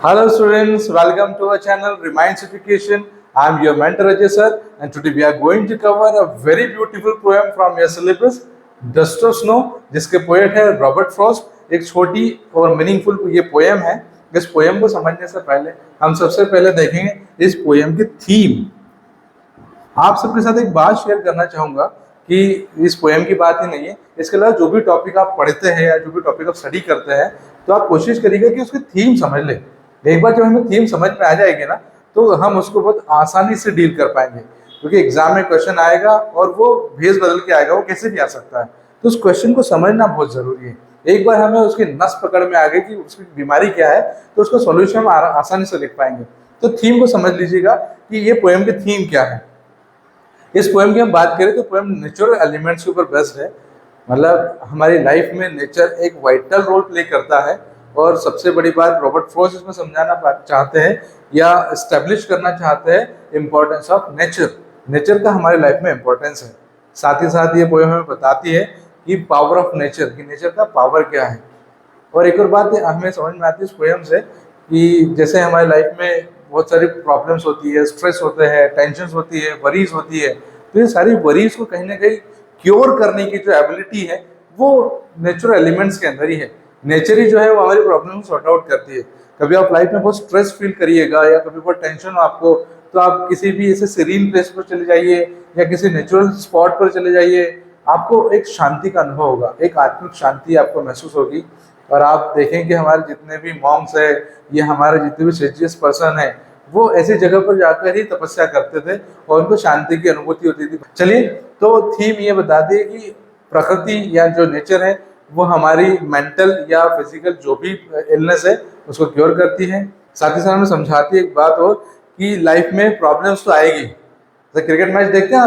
Hello students, welcome to our channel Reminds Education. I am your mentor Ajay sir, and today we are going to cover a very beautiful poem from your syllabus, Dust of Snow, जिसके poet है Robert Frost. एक छोटी और meaningful ये poem है। इस poem को समझने से पहले हम सबसे पहले देखेंगे इस पोएम की थीम। आप सबके साथ एक बात शेयर करना चाहूंगा कि इस पोएम की बात ही नहीं है, इसके अलावा जो भी टॉपिक आप पढ़ते हैं या जो भी टॉपिक आप स्टडी करते हैं, तो आप कोशिश करिएगा कि उसकी थीम समझ लें। एक बार जब हमें थीम समझ में आ जाएगी ना, तो हम उसको बहुत आसानी से डील कर पाएंगे, क्योंकि एग्जाम में क्वेश्चन आएगा और वो भेज बदल के आएगा, वो कैसे भी आ सकता है। तो उस क्वेश्चन को समझना बहुत जरूरी है। एक बार हमें उसकी नस पकड़ में आ गई कि उसकी बीमारी क्या है, तो उसका सॉल्यूशन हम आसानी से लिख पाएंगे। तो थीम को समझ लीजिएगा कि ये पोएम की थीम क्या है। इस पोएम की हम बात करें तो पोएम नेचुरल एलिमेंट्स के ऊपर बेस्ड है। मतलब हमारी लाइफ में नेचर एक वाइटल रोल प्ले करता है, और सबसे बड़ी बात रॉबर्ट फ्रॉस्ट इसमें समझाना चाहते हैं या एस्टेब्लिश करना चाहते हैं इम्पोर्टेंस ऑफ नेचर। नेचर का हमारी लाइफ में इम्पोर्टेंस है। साथ ही साथ ये पोएम हमें बताती है कि पावर ऑफ नेचर, कि नेचर का पावर क्या है। और एक और बात हमें समझ में आती है इस पोएम से कि जैसे हमारी लाइफ में बहुत सारी प्रॉब्लम्स होती है, स्ट्रेस होते हैं, टेंशन होती है, वरीज होती है, तो ये सारी वरीज को कहीं ना कहीं क्योर करने की जो एबिलिटी है वो नेचुरल एलिमेंट्स के अंदर ही है। नेचर ही जो है वो हमारी प्रॉब्लम को सॉर्ट आउट करती है। कभी आप लाइफ में बहुत स्ट्रेस फील करिएगा या कभी बहुत टेंशन हो आपको, तो आप किसी भी ऐसे सीरीन प्लेस पर चले जाइए या किसी नेचुरल स्पॉट पर चले जाइए, आपको एक शांति का अनुभव होगा, एक आत्मिक शांति आपको महसूस होगी। और आप देखें कि हमारे जितने भी मॉन्क्स है या हमारे जितने भी रिलीजियस पर्सन है, वो ऐसी जगह पर जाकर ही तपस्या करते थे और उनको शांति की अनुभूति होती थी। चलिए, तो थीम ये बताती है कि प्रकृति या जो नेचर है वो हमारी मेंटल या फिजिकल जो भी इलनेस है उसको क्योर करती है। साथ ही साथ हमें समझाती है एक बात और कि लाइफ में प्रॉब्लम्स तो आएगी। जैसे क्रिकेट मैच देखते हैं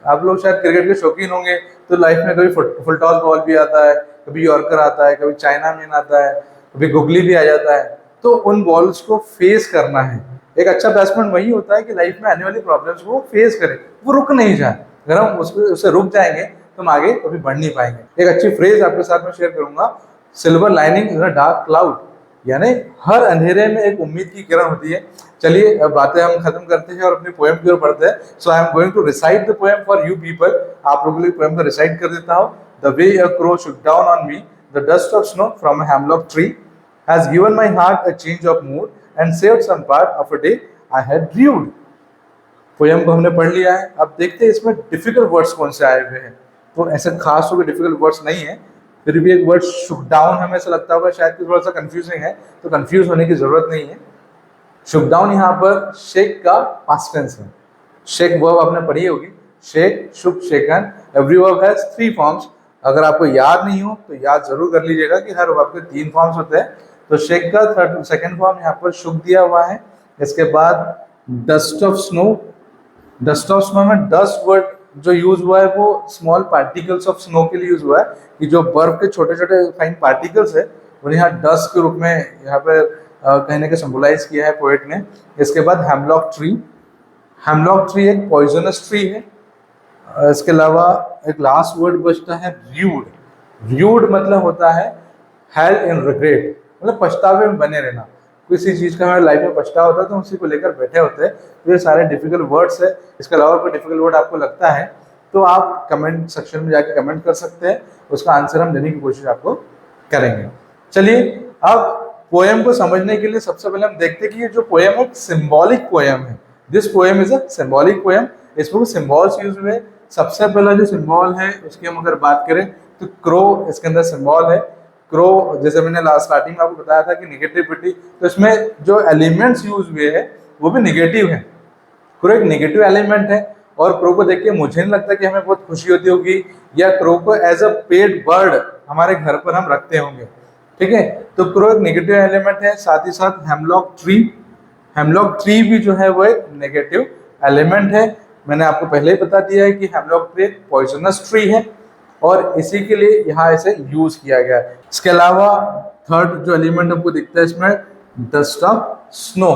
आप लोग शायद क्रिकेट के शौकीन होंगे, तो लाइफ में कभी फुल टॉस बॉल भी आता है, कभी यॉर्कर आता है, कभी चाइना मैन आता है, कभी गुगली भी आ जाता है। तो उन बॉल्स को फेस करना है। एक अच्छा बैट्समैन वही होता है कि लाइफ में आने वाली प्रॉब्लम्स को फेस करे, वो रुक नहीं जाए। अगर हम उससे रुक जाएंगे तो हम आगे कभी बढ़ नहीं पाएंगे। एक अच्छी फ्रेज आपके साथ में शेयर करूंगा, silver lining in a dark cloud, यानी हर अंधेरे में एक उम्मीद की किरण होती है। चलिए, अब बातें हम खत्म करते हैं और अपनी पोएम की ओर बढ़ते हैं। So I am going to recite the poem for you people. आप लोगों के लिए पोएम को रिसाइट कर देता हूँ। The way a crow should down on me, the dust of snow from a hemlock tree has given my heart a change of mood and saved some part of a day I had brewed। Poem को हमने पढ़ लिया है। अब देखते हैं इसमें difficult words कौन से आए हुए हैं। तो ऐसे खास हो डिफिकल्ट वर्ड्स नहीं है, फिर भी एक वर्ड शुक डाउन हमें ऐसा लगता होगा शायद कि थोड़ा सा कंफ्यूजिंग है, तो कंफ्यूज होने की जरूरत नहीं है। शुक डाउन यहाँ पर शेक का पास्ट टेंस है। शेक वर्ब आपने पढ़ी होगी, shake, shook, shaken. Every verb has 3 forms. अगर आपको याद नहीं हो तो याद जरूर कर लीजिएगा कि हर वर्ब के 3 फॉर्म्स होते हैं। तो शेक का सेकंड फॉर्म यहाँ पर शुक दिया हुआ है। इसके बाद dust of snow. Dust of snow में डस्ट वर्ड जो यूज हुआ है वो स्मॉल पार्टिकल्स ऑफ स्नो के लिए यूज हुआ है, कि जो बर्फ के छोटे छोटे फाइन पार्टिकल्स है उन्हें यहाँ डस्ट के रूप में यहाँ पे कहीं ना कहीं सिंबलाइज किया है पोएट ने। इसके बाद हेमलॉक ट्री। हेमलॉक ट्री एक पॉइजनस ट्री है। इसके अलावा एक लास्ट वर्ड बचता है र्यूड। र्यूड मतलब होता है हेल इन रिग्रेट, मतलब पछतावे में बने रहना। किसी चीज का हमारे लाइफ में पछतावा होता है तो उसी को लेकर बैठे होते हैं। तो ये सारे डिफिकल्ट वर्ड्स है। इसके अलावा कोई डिफिकल्ट वर्ड आपको लगता है तो आप कमेंट सेक्शन में जाके कमेंट कर सकते हैं, उसका आंसर हम देने की कोशिश आपको करेंगे। चलिए, अब पोएम को समझने के लिए सबसे पहले हम देखते हैं कि ये जो पोएम है सिंबॉलिक पोएम है। This poem is a symbolic poem. इसमें सिंबल्स यूज हुए। सबसे पहला जो सिंबल है उसकी हम अगर बात करें तो क्रो इसके अंदर सिंबल है। क्रो, जैसे मैंने लास्ट स्टार्टिंग में आपको बताया था कि निगेटिविटी, तो इसमें जो एलिमेंट्स यूज हुए हैं वो भी निगेटिव है। क्रो एक नेगेटिव एलिमेंट है, और क्रो को देख के मुझे नहीं लगता कि हमें बहुत खुशी होती होगी, या क्रो को एज अ पेट बर्ड हमारे घर पर हम रखते होंगे। ठीक है, तो क्रो एक नेगेटिव एलिमेंट है। साथ ही साथ हेमलॉक ट्री, हेमलॉक ट्री भी जो है वो एक नेगेटिव एलिमेंट है। मैंने आपको पहले ही बता दिया है कि हेमलॉक ट्री एक पॉइजनस ट्री है, और इसी के लिए यहाँ इसे यूज किया गया है। इसके अलावा थर्ड जो एलिमेंट हमको दिखता है इसमें dust of snow.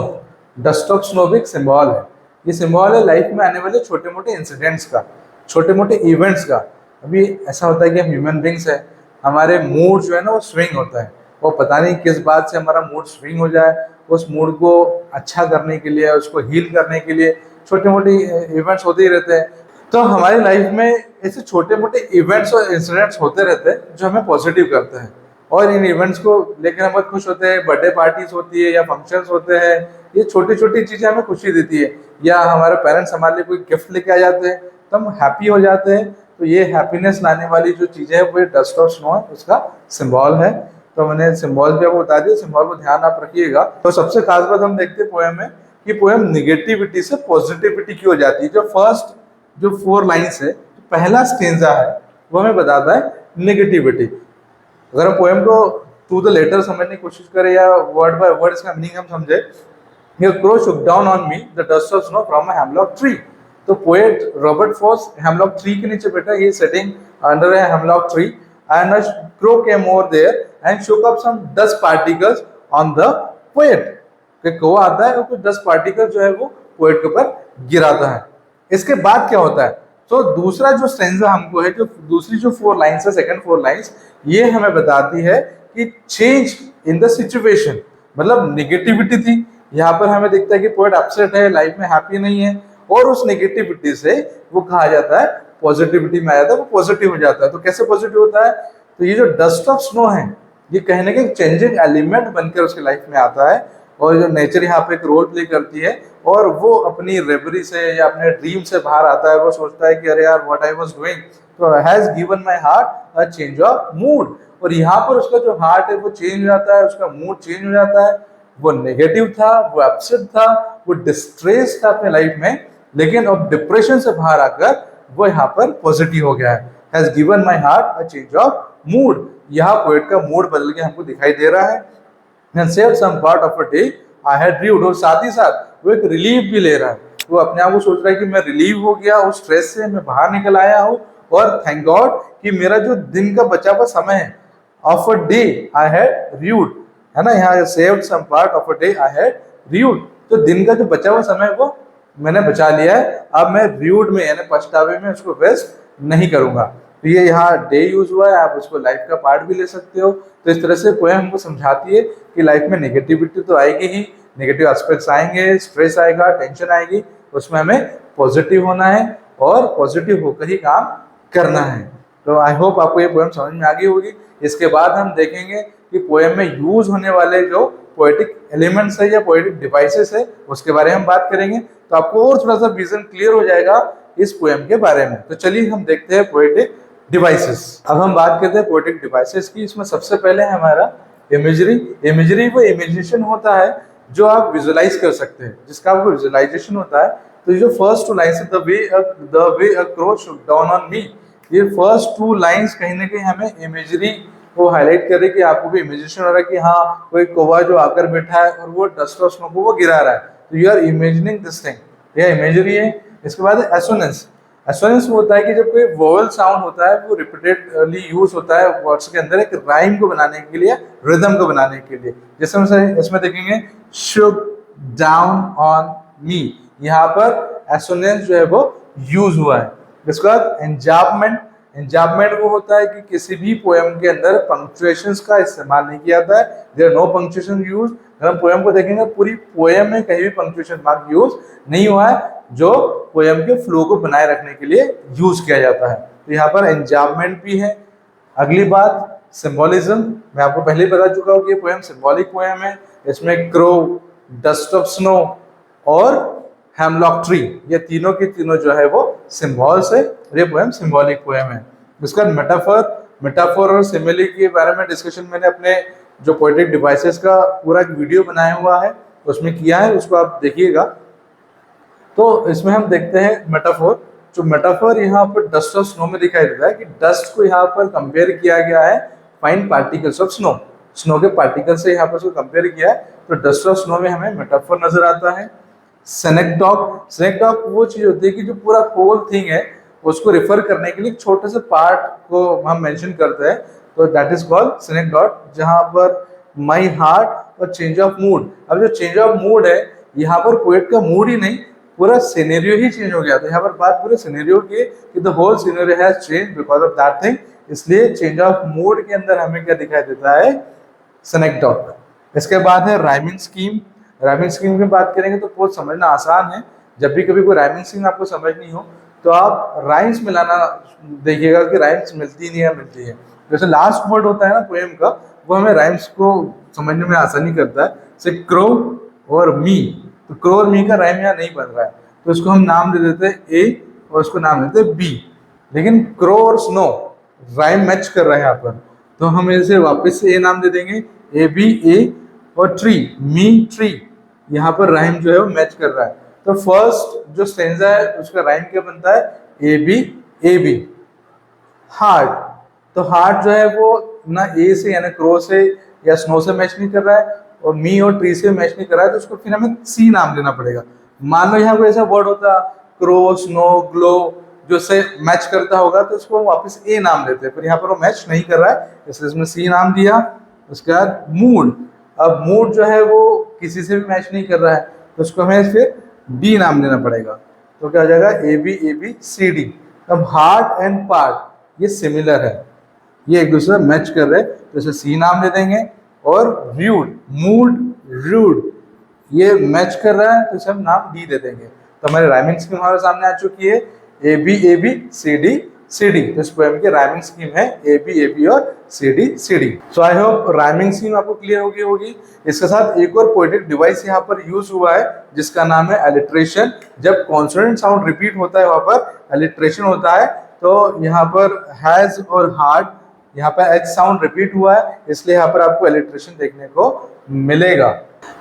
Dust of snow भी एक सिंबल है। ये सिंबल है लाइफ में आने वाले छोटे मोटे इंसिडेंट्स का, छोटे मोटे इवेंट्स का। अभी ऐसा होता है कि हम ह्यूमन बींग्स है, हमारे मूड जो है ना वो स्विंग होता है, वो पता नहीं किस बात से हमारा मूड स्विंग हो जाए उस मूड को अच्छा करने के लिए, उसको हील करने के लिए छोटे मोटे इवेंट्स होते ही रहते हैं। तो हमारी लाइफ में ऐसे छोटे मोटे इवेंट्स और इंसिडेंट्स होते रहते हैं जो हमें पॉजिटिव करते हैं, और इन इवेंट्स को लेकर हम बहुत खुश होते हैं। बर्थडे पार्टीज होती है या फंक्शंस होते हैं, ये छोटी छोटी चीजें हमें खुशी देती है। या हमारे पेरेंट्स हमारे लिए कोई गिफ्ट लेके आ जाते हैं तो हम हैप्पी हो जाते हैं। तो ये हैप्पीनेस लाने वाली जो चीजें है वो डस्ट और स्नो है, उसका सिंबल है। तो मैंने सिंबल भी आपको बता दिया, सिंबल को ध्यान आप रखिएगा। तो सबसे खास बात हम देखते हैं पोएम में कि पोएम निगेटिविटी से पॉजिटिविटी की हो जाती है। जो फर्स्ट जो 4 लाइन्स है, पहला स्टेंजा है, वो हमें बताता है निगेटिविटी। अगर हम पोएम को टू द लेटर समझने की कोशिश करें या वर्ड बाय वर्ड इसका मीनिंग हम समझे, A crow shook down on me the dust of snow from a hemlock tree. तो poet Robert Frost hemlock tree के नीचे बैठा, he sitting under a hemlock tree and a crow came over there and shook up some dust particles on the poet. कि कौवा आता है और कुछ dust particles जो है वो पोएट के ऊपर गिराता है। इसके बाद क्या होता है? तो दूसरा जो स्टेंजा हमको है, जो दूसरी जो 4 लाइन्स है, सेकंड 4 लाइन्स, ये हमें बताती है कि चेंज इन द सिचुएशन, मतलब नेगेटिविटी थी, यहाँ पर हमें दिखता है कि पोएट अपसेट है, लाइफ में हैप्पी नहीं है, और उस नेगेटिविटी से वो कहा जाता है पॉजिटिविटी में आ जाता है, वो पॉजिटिव हो जाता है। तो कैसे पॉजिटिव होता है? तो ये जो डस्ट ऑफ स्नो है, ये कहने के चेंजिंग एलिमेंट बनकर उसकी लाइफ में आता है, और जो नेचर यहाँ पे एक रोल प्ले करती है, और वो अपनी रेवरी से या अपने ड्रीम से बाहर आता है। वो सोचता है कि अरे यार, व्हाट आई वाज डूइंग तो has given my heart a change of mood, और यहाँ पर उसका जो हार्ट है वो चेंज हो जाता है, उसका मूड चेंज हो जाता है। वो नेगेटिव था, वो अपसेट था, वो डिस्ट्रेस था अपने लाइफ में, लेकिन अब डिप्रेशन से बाहर आकर वो यहाँ पर पॉजिटिव हो गया है। Has given my heart a change of mood, यहाँ पोएट का मूड बदल के हमको दिखाई दे रहा है। And saved some part of a day I had rued, और साथ ही साथ वो एक रिलीफ भी ले रहा है। वो अपने आप को सोच रहा है कि मैं रिलीव हो गया उस स्ट्रेस से, मैं बाहर निकल आया हूँ, और थैंक गॉड कि मेरा जो दिन का बचा हुआ समय है, of a day I had rued, है ना, यहाँ saved some part of a day I had rued, तो दिन का जो बचा हुआ समय वो मैंने बचा लिया है, अब मैं ड्रीव्ड में यानी पछतावे में उसको वेस्ट नहीं करूंगा। तो ये यहाँ डे यूज हुआ है, आप उसको लाइफ का पार्ट भी ले सकते हो। तो इस तरह से पोएम हमको समझाती है कि लाइफ में नेगेटिविटी तो आएगी ही, नेगेटिव एस्पेक्ट्स आएंगे, स्ट्रेस आएगा, टेंशन आएगी, उसमें हमें पॉजिटिव होना है और पॉजिटिव होकर ही काम करना है। तो आई होप आपको ये पोएम समझ में आ गई होगी। इसके बाद हम देखेंगे कि पोएम में यूज होने वाले जो पोएटिक एलिमेंट्स है या पोएटिक डिवाइसेस है, उसके बारे में हम बात करेंगे। तो आपको और थोड़ा सा विजन क्लियर हो जाएगा इस पोएम के बारे में। तो चलिए हम देखते हैं पोएटिक डिवाइसेस। अब हम बात करते हैं पोएटिक डिवाइसेस की। इसमें सबसे पहले है हमारा इमेजरी। इमेजरी वो इमेजिनेशन होता है जो आप विजुअलाइज कर सकते हैं, जिसका आपको विजुअलाइजेशन होता है। तो ये जो फर्स्ट 2 लाइन्स है, the way a crow Shuk down on me, ये फर्स्ट 2 लाइन्स कहीं ना कहीं हमें इमेजरी को हाईलाइट कर रही है कि आपको भी इमेजिनेशन हो रहा है कि हाँ, कोई कौवा जो आकर बैठा है और वो डस्ट ऑफ स्नो को वो गिरा रहा है। तो you are imagining this thing, यह इमेजरी है। इसके बाद है एसोनेंस। एसोनेंस होता है कि जब कोई वोवल साउंड होता है वो रिपीटेडली यूज होता है वर्ड्स के अंदर एक राइम को बनाने के लिए, रिदम को बनाने के लिए। जैसे हम इसमें देखेंगे शुक डाउन ऑन मी, यहाँ पर एसोनेंस जो है वो यूज हुआ है। इसके बाद एंजापमेंट। एंजापमेंट वो होता है कि किसी भी पोएम के अंदर पंक्चुएशंस का इस्तेमाल नहीं किया जाता है, देयर नो पंक्चुएशन यूज। अगर हम पोएम को देखेंगे, पूरी पोएम में कहीं भी पंक्चुएशन मार्क यूज नहीं हुआ है, जो पोएम के फ्लो को बनाए रखने के लिए यूज किया जाता है। तो यहाँ पर एंजापमेंट भी है। अगली बात सिंबोलिज्म। मैं आपको पहले ही बता चुका हूँ कि ये पोएम सिंबॉलिक पोएम है। इसमें क्रो, डस्ट ऑफ स्नो और हेमलॉक ट्री, ये तीनों की तीनों जो है वो सिंबल्स है। ये पोएम सिंबॉलिक पोएम है। उसका मेटाफर और सिमिली के बारे में डिस्कशन मैंने अपने जो पोएटिक डिवाइसेस का पूरा एक वीडियो बनाया हुआ है उसमें किया है, उसको आप देखिएगा। तो इसमें हम देखते हैं मेटाफोर। जो मेटाफोर यहाँ पर डस्ट ऑफ स्नो में दिखाई देता है कि डस्ट को यहाँ पर कंपेयर किया गया है fine particles of snow, snow के पार्टिकल से यहाँ पर उसको कंपेयर किया है। तो डस्ट ऑफ स्नो में हमें मेटाफोर नजर आता है। सेनेक्टॉक। सेनेक्टॉक वो चीज होती है कि जो पूरा होल थिंग है उसको रिफर करने के लिए छोटे से पार्ट को हम मेंशन करते हैं, तो दैट इज कॉल्ड सेनेक्टॉक। जहाँ पर माई हार्ट और चेंज ऑफ मूड। अब जो चेंज ऑफ मूड है, यहाँ पर पोएट का मूड ही नहीं, पूरा सिनेरियो ही चेंज हो गया। तो यहाँ पर बात पूरे सिनेरियो की कि the whole scenario has change because of that thing. इसलिए चेंज ऑफ मूड के अंदर हमें क्या दिखाई देता है? सेनेक्टॉक। इसके बाद है राइमिंग स्कीम। राइमिंग स्कीम की बात करेंगे तो बहुत समझना आसान है। जब भी कभी कोई राइमिंग स्कीम आपको समझनी हो तो आप राइम्स मिलाना देखिएगा कि राइम्स मिलती नहीं है मिलती है। जैसे लास्ट वर्ड होता है ना पोएम का, वो हमें राइम्स को समझने में आसानी करता है। जैसे क्रो और मी, तो क्रो और मी का राइम यहाँ नहीं बन रहा है, तो इसको हम नाम दे देते हैं ए और उसको नाम देते हैं बी। लेकिन क्रो और स्नो राइम मैच कर रहा है यहाँ पर, तो हम इसे वापस से ए नाम दे देंगे, ए बी ए। और ट्री, मी ट्री, यहाँ पर राइम जो है वो मैच कर रहा है। तो फर्स्ट जो स्टेंजा है उसका राइम क्या बनता है, A B A B. Heart, तो हार्ट जो है वो ना ए से यानी क्रो से या स्नो से मैच नहीं कर रहा है और मी और ट्री से मैच नहीं कर रहा है, तो उसको फिर हमें सी नाम देना पड़ेगा। मान लो यहाँ कोई ऐसा वर्ड होता क्रो स्नो ग्लो जो से मैच करता होगा तो उसको वापस ए नाम देते हैं, पर यहाँ पर वो मैच नहीं कर रहा है इसलिए इसमें सी नाम दिया। उसके बाद मूड, अब मूड जो है वो किसी से भी मैच नहीं कर रहा है तो उसको हमें फिर डी नाम देना पड़ेगा। तो क्या हो जाएगा, ए बी सी डी। अब हार्ट एंड पार्ट ये सिमिलर है, ये एक दूसरे मैच कर रहे हैं, तो इसे सी नाम दे देंगे। और रूड, मूड रूड, ये मैच कर रहा है तो इसे हम नाम डी दे देंगे। तो हमारी राइमिंग स्कीम हमारे सामने आ चुकी है, A B C D C D. तो इस पोएम की राइमिंग स्कीम है ए बी और C D. So I hope rhyming scheme आपको क्लियर होगी। इसके साथ एक और पोएटिक डिवाइस यहाँ पर यूज हुआ है जिसका नाम है एलिट्रेशन। जब कॉन्सोनेंट साउंड रिपीट होता है वहां पर एलिट्रेशन होता है। तो यहाँ पर हैज और हार्ड, यहाँ पर एच साउंड रिपीट हुआ है इसलिए यहाँ पर आपको एलिट्रेशन देखने को मिलेगा।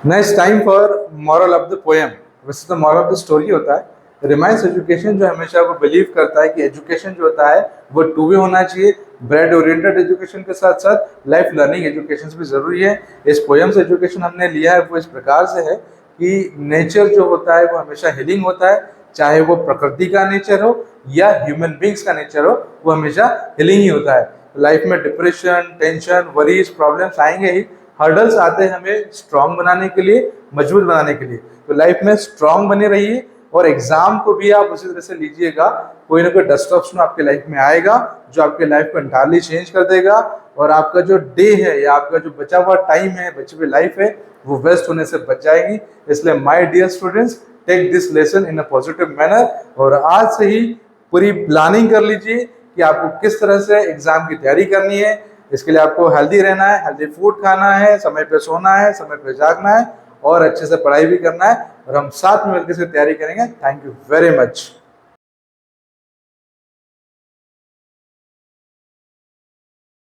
Next time for moral of the poem. वैसे तो मॉरल ऑफ द स्टोरी होता है। रिमाइंस एजुकेशन जो हमेशा वो बिलीव करता है कि एजुकेशन जो होता है वो टू वे होना चाहिए। ब्रेड ओरिएंटेड एजुकेशन के साथ साथ लाइफ लर्निंग एजुकेशन भी जरूरी है। इस पोएम से एजुकेशन हमने लिया है वो इस प्रकार से है कि नेचर जो होता है वो हमेशा हीलिंग होता है, चाहे वो प्रकृति का नेचर हो या ह्यूमन बींग्स का नेचर हो, वो हमेशा हीलिंग ही होता है। लाइफ में डिप्रेशन, टेंशन, वरीज, प्रॉब्लम्स आएंगे ही। हर्डल्स आते हैं हमें स्ट्रांग बनाने के लिए, मजबूत बनाने के लिए। तो लाइफ में स्ट्रांग बने रहिए और एग्जाम को भी आप उसी तरह से लीजिएगा। कोई ना कोई डिस्ट्रप्शन आपके लाइफ में आएगा जो आपके लाइफ को एंटायरली चेंज कर देगा और आपका जो डे है या आपका जो बचा हुआ टाइम है, बची हुई लाइफ है, वो वेस्ट होने से बच जाएगी। इसलिए my dear students, take this lesson in a positive manner और आज से ही पूरी प्लानिंग कर लीजिए कि आपको किस तरह से एग्जाम की तैयारी करनी है। इसके लिए आपको हेल्दी रहना है, हेल्दी फूड खाना है, समय पे सोना है, समय पे जागना है और अच्छे से पढ़ाई भी करना है और हम साथ में मिलकर इसकी तैयारी करेंगे। Thank you very much.